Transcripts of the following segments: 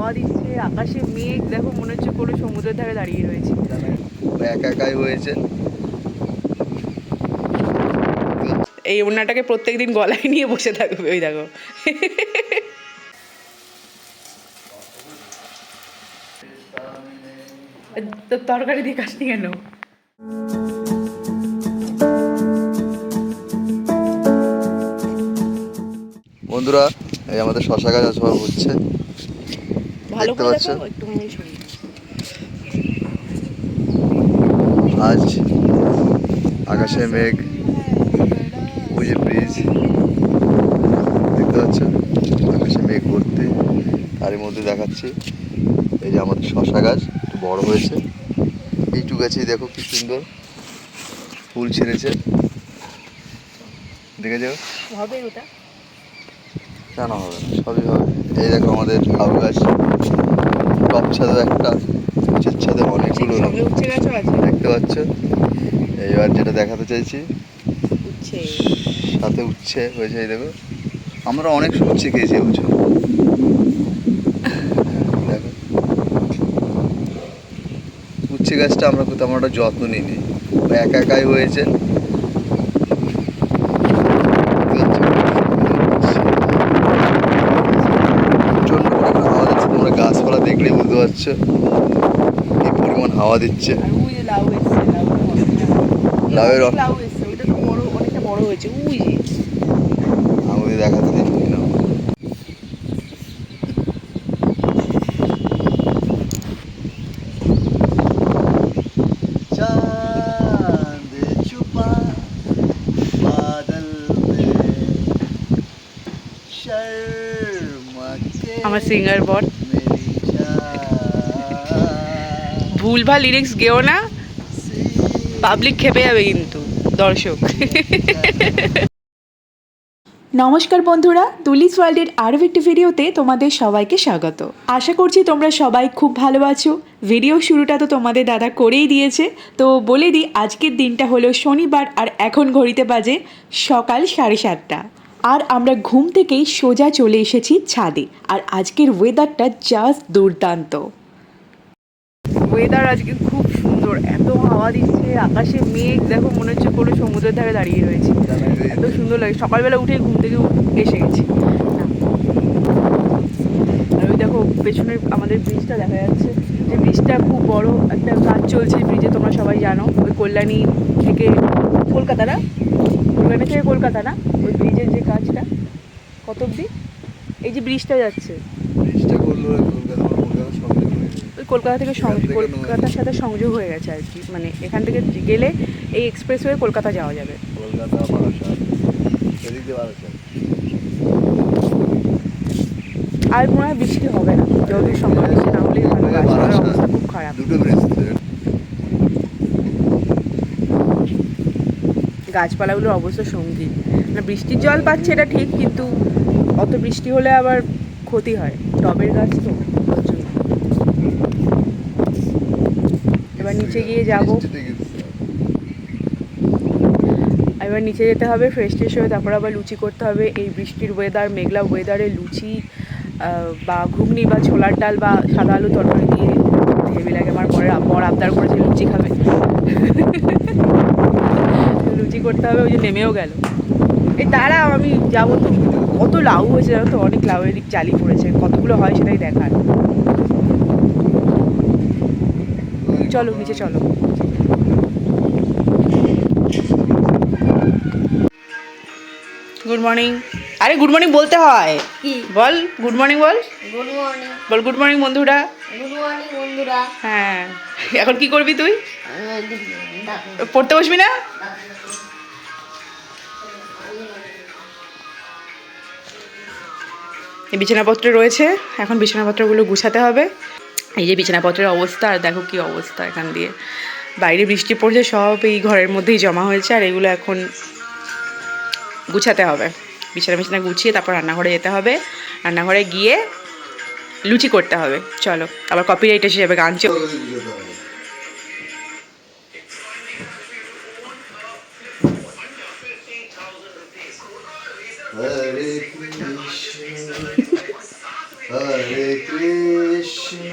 হাওয়া দিচ্ছে, আকাশে মেঘ, দেখো মনে হচ্ছে কোনো সমুদ্রের ধারে দাঁড়িয়ে রয়েছে। একা একাই হয়েছে। এই ওড়নাটাকে প্রত্যেকদিন গলায় নিয়ে বসে থাকবে, ওই দেখো। তরকারি দিয়ে কাশনি কেন? বন্ধুরা, এই আমাদের শশা গাছ সব হচ্ছে, ভালো দেখতে করে পাচ্ছ। দেখো, একটুখানি সরিয়ে। আজ আকাশে মেঘ, ওই যে ব্রিজ দেখতে পাচ্ছ, আকাশে মেঘ ভর্তি। তারই মধ্যে দেখাচ্ছি এই যে আমাদের শশা গাছ একটু বড় হয়েছে। এইটু গাছেই দেখো কি সুন্দর ফুল ছেড়েছে, দেখে যাও। হবে ওটা? কেন হবে না, সবই হবে। এই দেখো আমাদের লাউ গাছ, টপ ছাদে একটা, নিচের ছাদে অনেকগুলো লাউ সঙ্গে উচ্ছে গাছও আছে। দেখতে পাচ্ছ। এইবার যেটা দেখাতে চাইছি, উচ্ছে সাথে উচ্ছে হয়েছে। এই দেখো, আমরা অনেক উচ্ছে খেয়েছি এবছর। দেখো উচ্ছে গাছটা আমরা তেমন একটা যত্ন নিইনি, একা একাই হয়েছে। প্রচণ্ড পরিমাণ হাওয়া দিচ্ছে, তোমরা গাছপালা দেখলেই বুঝতে পারছো কি পরিমাণ হাওয়া দিচ্ছে। আর ওই যে লাউ এসছে, লাউয়ের লাউ এসছে, ওইটা তো বড়, অনেকটা বড় হয়েছে। ওই যে আমি দেখাতে দিন না। আমার সিঙ্গার বট। ভুলভাল লিরিক্স গেও না, পাবলিক খেপে যাবে কিন্তু, দর্শক। নমস্কার বন্ধুরা, তুলিস ওয়ার্ল্ডের আরও একটি ভিডিওতে তোমাদের সবাইকে স্বাগত। আশা করছি তোমরা সবাই খুব ভালো আছো। ভিডিও শুরুটা তো তোমাদের দাদা করেই দিয়েছে, তো বলে দিই আজকের দিনটা হলো শনিবার, আর এখন ঘড়িতে বাজে সকাল 7:30। আর আমরা ঘুম থেকেই সোজা চলে এসেছি ছাদে, আর আজকের ওয়েদারটা জাস্ট দুর্দান্ত। ওয়েদার আজকে খুব সুন্দর, এত হাওয়া দিচ্ছে, আকাশে মেঘ, দেখো মনে হচ্ছে কোনো সমুদ্রের ধারে দাঁড়িয়ে রয়েছে। এত সুন্দর লাগে, সকালবেলা উঠে ঘুম থেকে এসে গেছি। আর ওই দেখো পেছনের আমাদের ব্রিজটা দেখা যাচ্ছে, যে ব্রিজটা খুব বড় একটা কাজ চলছে ব্রিজে, তোমরা সবাই জানো। ওই কল্যাণী থেকে কলকাতা না, কল্যাণী থেকে কলকাতা না, ওই ব্রিজের যে কাজটা কত অব্দি, এই যে ব্রিজটা যাচ্ছে ওই কলকাতা থেকে কলকাতার সাথে সংযোগ হয়ে গেছে আর কি। মানে এখান থেকে গেলে এই এক্সপ্রেস হয়ে কলকাতা যাওয়া যাবে। আর মনে হয় বৃষ্টি হবে না, যতদূর সম্ভব বৃষ্টি না হলেই ভালো। গাছপালার অবস্থা খুব খারাপ। গাছপালাগুলোর অবস্থা সঙ্গীন, না বৃষ্টির জল পাচ্ছে এটা ঠিক, কিন্তু অত বৃষ্টি হলে আবার ক্ষতি হয়, টবের গাছ তো। এবার নিচে গিয়ে যাব, এবার নিচে যেতে হবে, ফ্রেশ ট্রেশ হয়ে তারপর আবার লুচি করতে হবে। এই বৃষ্টির ওয়েদার, মেঘলা ওয়েদারে লুচি বা ঘুগনি বা ছোলার ডাল বা সাদা আলু তরকারি দিয়ে হেভি লাগে। আমার বর আবদার করেছে লুচি খাবে। লুচি করতে হবে, ওই যে নেমেও গেল। এই দাঁড়াও, আমি যাবো তো। কত লাউ হয়েছে জানো তো, অনেক লাউয়ের জালি পড়েছে, কতগুলো হয় সেটাই দেখার। চলো নিচে চলো। Good morning. আরে গুড মর্নিং বলতে হয়, কি বল গুড মর্নিং বল। Good morning. বল গুড মর্নিং বন্ধুরা। গুড মর্নিং বন্ধুরা। হ্যাঁ, এখন কি করবি তুই? পড়তে বসবি না? এই বিছানাপত্র রয়েছে, এখন বিছানাপত্রগুলো গুছাতে হবে। এই যে বিছানাপত্রের অবস্থা, আর দেখো কি অবস্থা এখান দিয়ে। বাইরে বৃষ্টি পড়ছে, সব এই ঘরের মধ্যেই জমা হয়েছে, আর এগুলো এখন গুছাতে হবে। বিছানা গুছিয়ে তারপর রান্নাঘরে যেতে হবে, রান্নাঘরে গিয়ে লুচি করতে হবে। চলো, আবার কপিরাইট এসে যাবে, গান চল। হরে কৃষ্ণ হরে কৃষ্ণ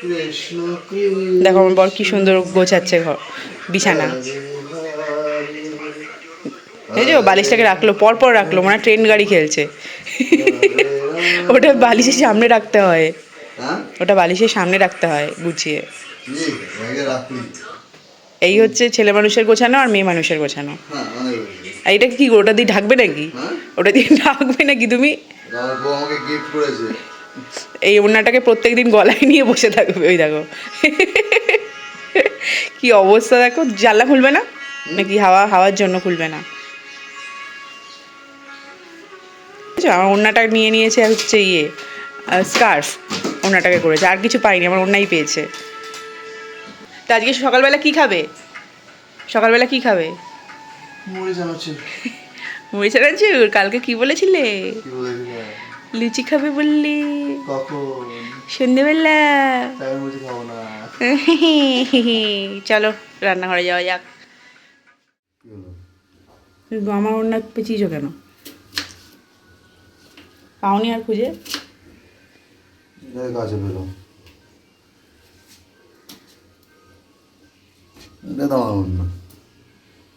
কৃষ্ণ কৃষ্ণ। দেখো আমার বর কি সুন্দর গোছাচ্ছে ঘর বিছানা। এই যে বালিশটাকে রাখলো পর রাখলো, মনে হয় ট্রেন গাড়ি খেলছে। ওটা বালিশের সামনে রাখতে হয়, হ্যাঁ ওটা বালিশের সামনে রাখতে হয় গুছিয়ে। ঠিক আগে রাখলি। এই হচ্ছে ছেলে মানুষের গোছানো আর মেয়ে মানুষের গোছানো। হ্যাঁ অনেক হয়েছে। আর এটা কি ওটা দিয়ে ঢাকবে নাকি? হ্যাঁ ওটা দিয়ে ঢাকবে নাকি তুমি? আমার বউ আমাকে গিফট করেছে। এই ওড়নাটাকে প্রত্যেকদিন গলায় নিয়ে বসে থাকবে। ওই দেখো কি অবস্থা, দেখো। জানলা খুলবে না নাকি হাওয়ার জন্য খুলবে না? বুঝছো, আমার ওড়নাটা নিয়ে নিয়েছে হচ্ছে স্কার্ফ, ওড়নাটাকে করেছে। আর কিছু পাইনি, আমার ওড়নাই পেয়েছে। তা আজকে সকালবেলা কি খাবে? সকালবেলা কি খাবে? মরে জানাচ্ছে মুড়ি চানাচুর। কালকে কি বলেছিলে? কি বলেছিল? লুচি খাবে বললি কখন? সন্ধ্যেবেলা। তাই আমি বলছি খাবো না। চলো রান্নাঘরে যাওয়া যাক। কি হলো? আমার ওড়না পেঁচিয়েছো কেন? পাওনি আর খুঁজে? এটাই কাছে পেলাম। এটা তো আমার মন না।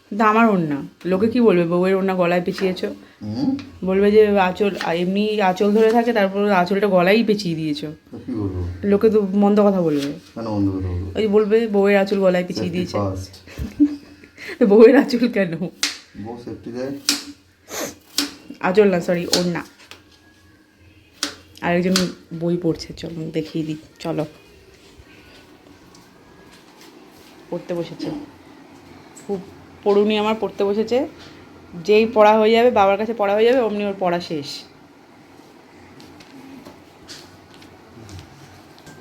কিন্তু আমার ওড়না, লোকে কি বলবে? বউয়ের ওড়না গলায় পেঁচিয়েছো, বলবে যে আঁচল এমনি আঁচল ধরে থাকে, তারপর আঁচলটা গলায় পেঁচিয়ে দিয়েছো। তো কি বলবো? লোকে তো মন্দ কথা বলবে। কেন বন্ধ করে বলবো? ওই যে বলবে বউয়ের আঁচল গলায় পেঁচিয়ে দিয়েছে। ফার্স্ট তো বউয়ের আঁচল কেন? বউ সেফটি দেয়। আঁচল না, সরি, ওড়না। আরেকজন বই পড়ছে, চলো দেখিয়ে দিই। চলো, পড়তে বসেছে। খুব পড়ুনি আমার, পড়তে বসেছে। যেই পড়া হয়ে যাবে, বাবার কাছে পড়া হয়ে যাবে, অমনি ওর পড়া শেষ।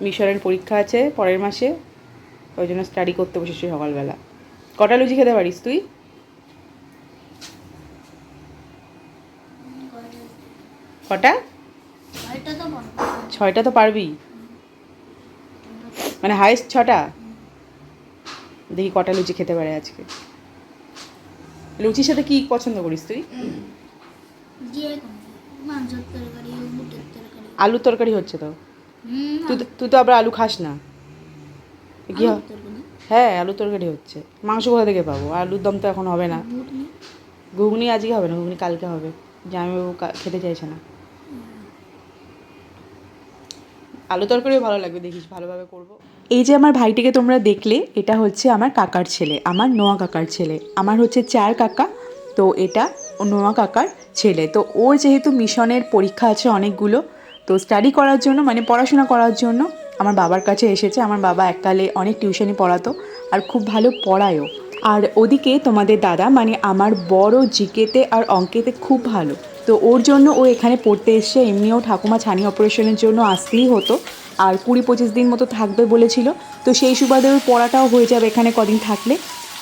মিশরের পরীক্ষা আছে পরের মাসে, ওই জন্য স্টাডি করতে বসেছি সকালবেলা। কটা লুচি খেতে পারিস তুই? কটা? 6টা তো বন্ধ। 6টা তো পারবি, মানে হাইস্ট 6টা। দেখি কটা লুচি খেতে পারে আজকে। লুচির সাথে কি পছন্দ করিস তুই? যে কোনো মাংসের তরকারি, বুটের তরকারি। আলুর তরকারি হচ্ছে তো। তুই তো আবার আলু খাস না। কি আলুর তরকারি। হ্যাঁ, আলুর তরকারি হচ্ছে। মাংস কোথা থেকে পাবো? আলুর দম তো এখন হবে না। ঘুগনি। ঘুগনি আজকে হবে না, ঘুগনি কালকে হবে। জামাইবাবু খেতে চাইছে না। আলু তরকারিও ভালো লাগবে, দেখিস ভালোভাবে করবো। এই যে আমার ভাইটিকে তোমরা দেখলে, এটা হচ্ছে আমার কাকার ছেলে, আমার নোয়া কাকার ছেলে। আমার হচ্ছে 4 কাকা, তো এটা নোয়া কাকার ছেলে। তো ওর যেহেতু মিশনের পরীক্ষা আছে অনেকগুলো, তো স্টাডি করার জন্য, মানে পড়াশোনা করার জন্য আমার বাবার কাছে এসেছে। আমার বাবা এককালে অনেক টিউশনি পড়াতো আর খুব ভালো পড়ায়ও। আর ওদিকে তোমাদের দাদা, মানে আমার বড় জিকেতে আর অঙ্কেতে খুব ভালো, তো ওর জন্য ও এখানে পড়তে এসছে। এমনিও ঠাকুমা ছানি অপারেশনের জন্য আসতেই হতো, আর 20-25 দিন মতো থাকবে বলেছিল। তো সেই সুবাদে ওর পড়াটাও হয়ে যাবে এখানে কদিন থাকলে।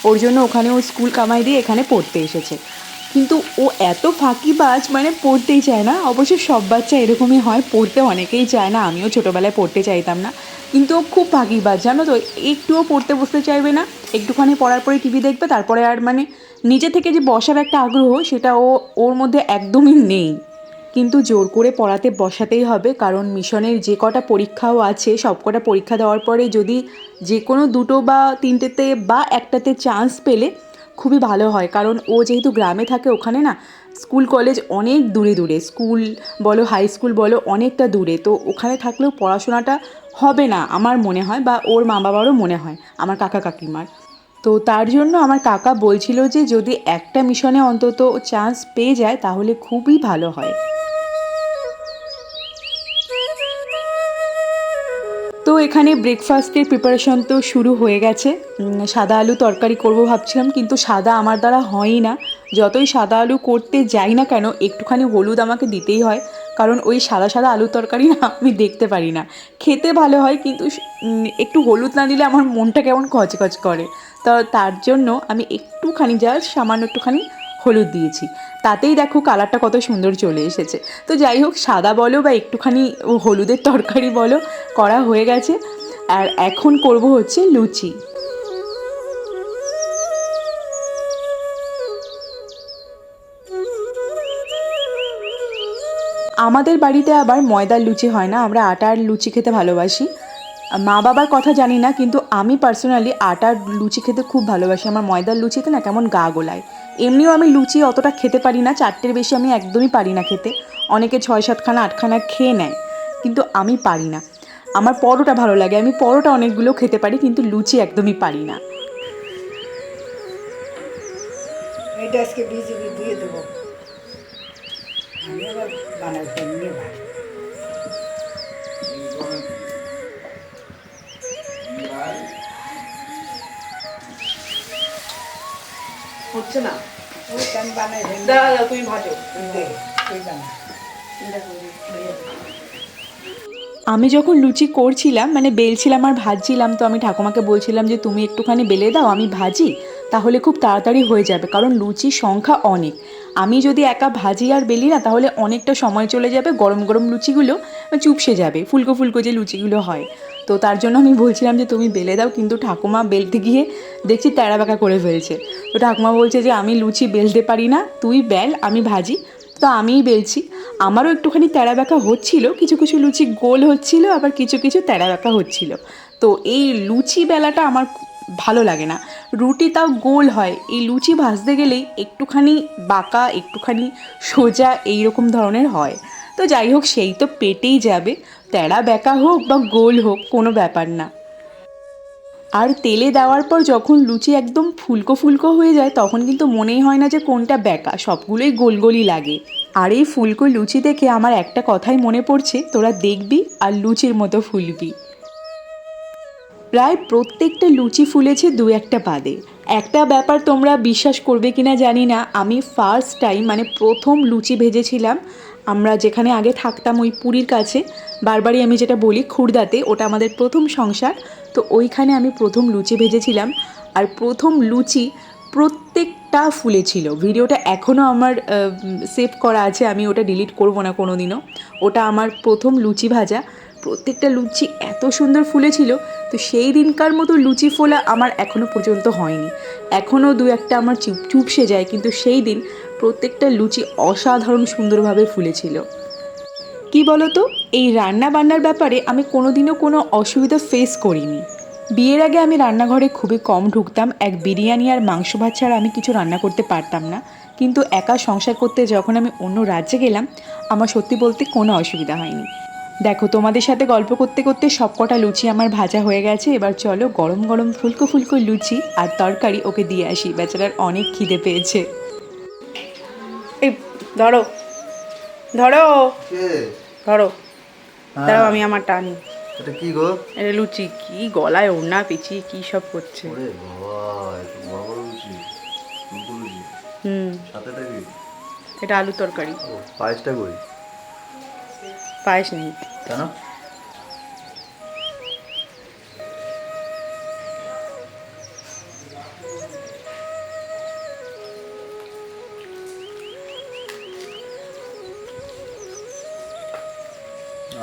ওর জন্য ওখানে ও স্কুল কামাই দিয়ে এখানে পড়তে এসেছে। কিন্তু ও এত ফাঁকিবাজ, মানে পড়তেই চায় না। অবশ্য সব বাচ্চা এরকমই হয়, পড়তে অনেকেই চায় না। আমিও ছোটোবেলায় পড়তে চাইতাম না, কিন্তু ও খুব ফাঁকিবাজ, জানো তো। একটুও পড়তে বসতে চাইবে না, একটুখানি পড়ার পরে টিভি দেখবে, তারপরে আর মানে নিজে থেকে যে বসার একটা আগ্রহ, সেটা ওর মধ্যে একদমই নেই। কিন্তু জোর করে পড়াতে বসাতেই হবে, কারণ মিশনের যে কটা পরীক্ষাও আছে, সব কটা পরীক্ষা দেওয়ার পরে যদি যে কোনো 2টো বা 3টেতে বা একটাতে চান্স পেলে খুবই ভালো হয়। কারণ ও যেহেতু গ্রামে থাকে, ওখানে না স্কুল কলেজ অনেক দূরে দূরে, স্কুল বলো হাই স্কুল বলো অনেকটা দূরে, তো ওখানে থাকলেও পড়াশোনাটা হবে না আমার মনে হয়, বা ওর মা বাবারও মনে হয়, আমার কাকা কাকিমার। তো তার জন্য আমার কাকা বলছিল যে যদি একটা মিশনে অন্তত চান্স পেয়ে যায় তাহলে খুবই ভালো হয়। তো এখানে ব্রেকফাস্টের প্রিপারেশন তো শুরু হয়ে গেছে। সাদা আলু তরকারি করব ভাবছিলাম, কিন্তু সাদা আমার দ্বারা হয়ই না। যতই সাদা আলু করতে যাই না কেন, একটুখানি হলুদ আমাকে দিতেই হয়, কারণ ওই সাদা সাদা আলু তরকারি না আমি দেখতে পারি না। খেতে ভালো হয়, কিন্তু একটু হলুদ না দিলে আমার মনটা কেমন কচকচ করে। তো তার জন্য আমি একটুখানি, জাস্ট সামান্য একটুখানি হলুদ দিয়েছি, তাতেই দেখো কালারটা কত সুন্দর চলে এসেছে। তো যাই হোক, সাদা বলো বা একটুখানি হলুদের তরকারি বলো, করা হয়ে গেছে। আর এখন করব হচ্ছে লুচি। আমাদের বাড়িতে আবার ময়দার লুচি হয় না, আমরা আটার লুচি খেতে ভালোবাসি। মা বাবার কথা জানি না, কিন্তু আমি পার্সোনালি আটার লুচি খেতে খুব ভালোবাসি। আমার ময়দার লুচিতে না কেমন গা গোলায়। এমনিও আমি লুচি অতটা খেতে পারি না, 4টের বেশি আমি একদমই পারি না খেতে। অনেকে 6-7খানা 8খানা খেয়ে নেয়, কিন্তু আমি পারি না। আমার পরোটা ভালো লাগে, আমি পরোটা অনেকগুলো খেতে পারি, কিন্তু লুচি একদমই পারি না। এটা আজকে বিজেপি দিয়ে দেবো, আমি আবার বানাতে নিয়ে ভাই। হচ্ছে না, ওই আমি বানাই দেন, দাদা তুমি ভাজো। দে তুই বানা। আমি যখন লুচি করছিলাম, মানে বেলছিলাম আর ভাজছিলাম, তো আমি ঠাকুমাকে বলছিলাম যে তুমি একটুখানি বেলে দাও, আমি ভাজি, তাহলে খুব তাড়াতাড়ি হয়ে যাবে, কারণ লুচির সংখ্যা অনেক। আমি যদি একা ভাজি আর বেলি না, তাহলে অনেকটা সময় চলে যাবে, গরম গরম লুচিগুলো চুপসে যাবে, ফুলকো ফুলকো যে লুচিগুলো হয়। তো তার জন্য আমি বলছিলাম যে তুমি বেলে দাও, কিন্তু ঠাকুমা বেলতে গিয়ে দেখছি তেড়া বাঁকা করে ফেলছে। তো ঠাকুমা বলছে যে আমি লুচি বেলতে পারি না, তুই বেল, আমি ভাজি। তো আমিই বেলছি, আমারও একটুখানি তেড়া ব্যাকা হচ্ছিল, কিছু কিছু লুচি গোল হচ্ছিল, আবার কিছু কিছু তেড়া ব্যাকা হচ্ছিল। তো এই লুচি বেলাটা আমার ভালো লাগে না, রুটি তাও গোল হয়, এই লুচি ভাজতে গেলেই একটুখানি বাঁকা, একটুখানি সোজা এইরকম ধরনের হয়। তো যাই হোক, সেই তো পেটেই যাবে, তেড়া ব্যাকা হোক বা গোল হোক কোনো ব্যাপার না। আর তেলে দেওয়ার পর যখন লুচি একদম ফুলকো ফুলকো হয়ে যায়, তখন কিন্তু মনেই হয় না যে কোনটা বেঁকা, সবগুলোই গোল গোলই লাগে। আর এই ফুলকো লুচি দেখে আমার একটা কথাই মনে পড়ছে, তোরা দেখবি আর লুচির মতো ফুলবি। প্রায় প্রত্যেকটা লুচি ফুলেছে 2-1টা বাদে। একটা ব্যাপার তোমরা বিশ্বাস করবে কিনা জানি না, আমি ফার্স্ট টাইম মানে প্রথম লুচি ভেজেছিলাম। আমরা যেখানে আগে থাকতাম ওই পুরীর কাছে, বারবারই আমি যেটা বলি খুড়দাতে, ওটা আমাদের প্রথম সংসার। তো ওইখানে আমি প্রথম লুচি ভেজেছিলাম, আর প্রথম লুচি প্রত্যেকটা ফুলেছিল। ভিডিওটা এখনও আমার সেভ করা আছে, আমি ওটা ডিলিট করব না কোনো দিনও। ওটা আমার প্রথম লুচি ভাজা, প্রত্যেকটা লুচি এত সুন্দর ফুলেছিল। তো সেই দিনকার মতো লুচি ফোলা আমার এখনও পর্যন্ত হয়নি, এখনও 2-1টা আমার চুপসে যায়, কিন্তু সেই দিন প্রত্যেকটা লুচি অসাধারণ সুন্দরভাবে ফুলেছিল। কি বলতো, এই রান্না বান্নার ব্যাপারে আমি কোনোদিনও কোনো অসুবিধা ফেস করিনি। বিয়ের আগে আমি রান্নাঘরে খুবই কম ঢুকতাম, এক বিরিয়ানি আর মাংস ভাত ছাড়া আমি কিছু রান্না করতে পারতাম না। কিন্তু একা সংসার করতে যখন আমি অন্য রাজ্যে গেলাম, আমার সত্যি বলতে কোনো অসুবিধা হয়নি। দেখো, তোমাদের সাথে গল্প করতে করতে সবকটা লুচি আমার ভাজা হয়ে গেছে। এবার চলো গরম গরম ফুলকো ফুলকো লুচি আর তরকারি ওকে দিয়ে আসি, বেচারার অনেক খিদে পেয়েছে। এই ধরো ধরো কে? ধরো, হ্যাঁ। দাঁড়াও আমি আমার টানি। এটা কি গো? এটা লুচি, কি গলায় ওড়না পেঁচিয়ে কি সব করছে। ওরে বাবা, এত বড় বড় লুচি, ফুলকো লুচি, সাথেটা কি? এটা আলু তরকারি। ও, পায়েসটা কই? পায়েস নেই। কেন?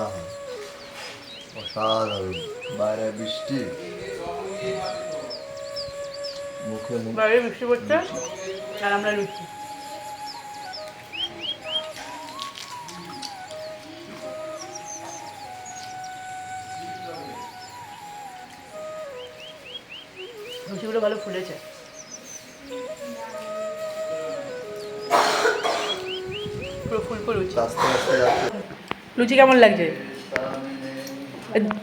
আহা, অসাধারণ। বাইরে বৃষ্টি, মুখে মুখ। বাইরে বৃষ্টি পড়ছে আর আমরা লুচি। লুচিগুলো ভালো ফুলেছে। পুরো ফুলকো লুচি। আস্তে আস্তে যাচ্ছে। লুচি কেমন লাগছে?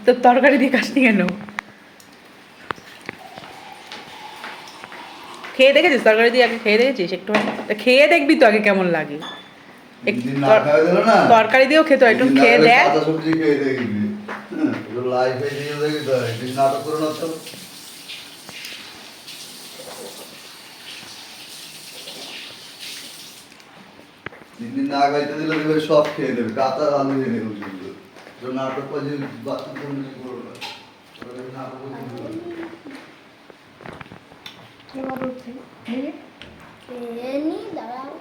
তোর তরকারি দিয়ে কাশনি কেন? খেয়ে দেখেছিস? তরকারি দিয়ে আগে খেয়ে দেখেছিস একটু? খেয়ে দেখবি তো আগে কেমন লাগে। একদিন না খাওয়া দিল না, তরকারি দিয়েও খেতে হয়, একটু খেয়ে দেখ। কাঁচা সবজি খেয়ে দেখবি, লাইফে দিয়ে দেখবি তো, একদিন নাটক করে না তো। তিন না খাইতে দিলে দেখবে সব খেয়ে দেবে, কাঁচা আলু এনে দেবে। নাটক করে বাচ্চা করবো না, নাটক করে খেয়ে নি, দাঁড়াও।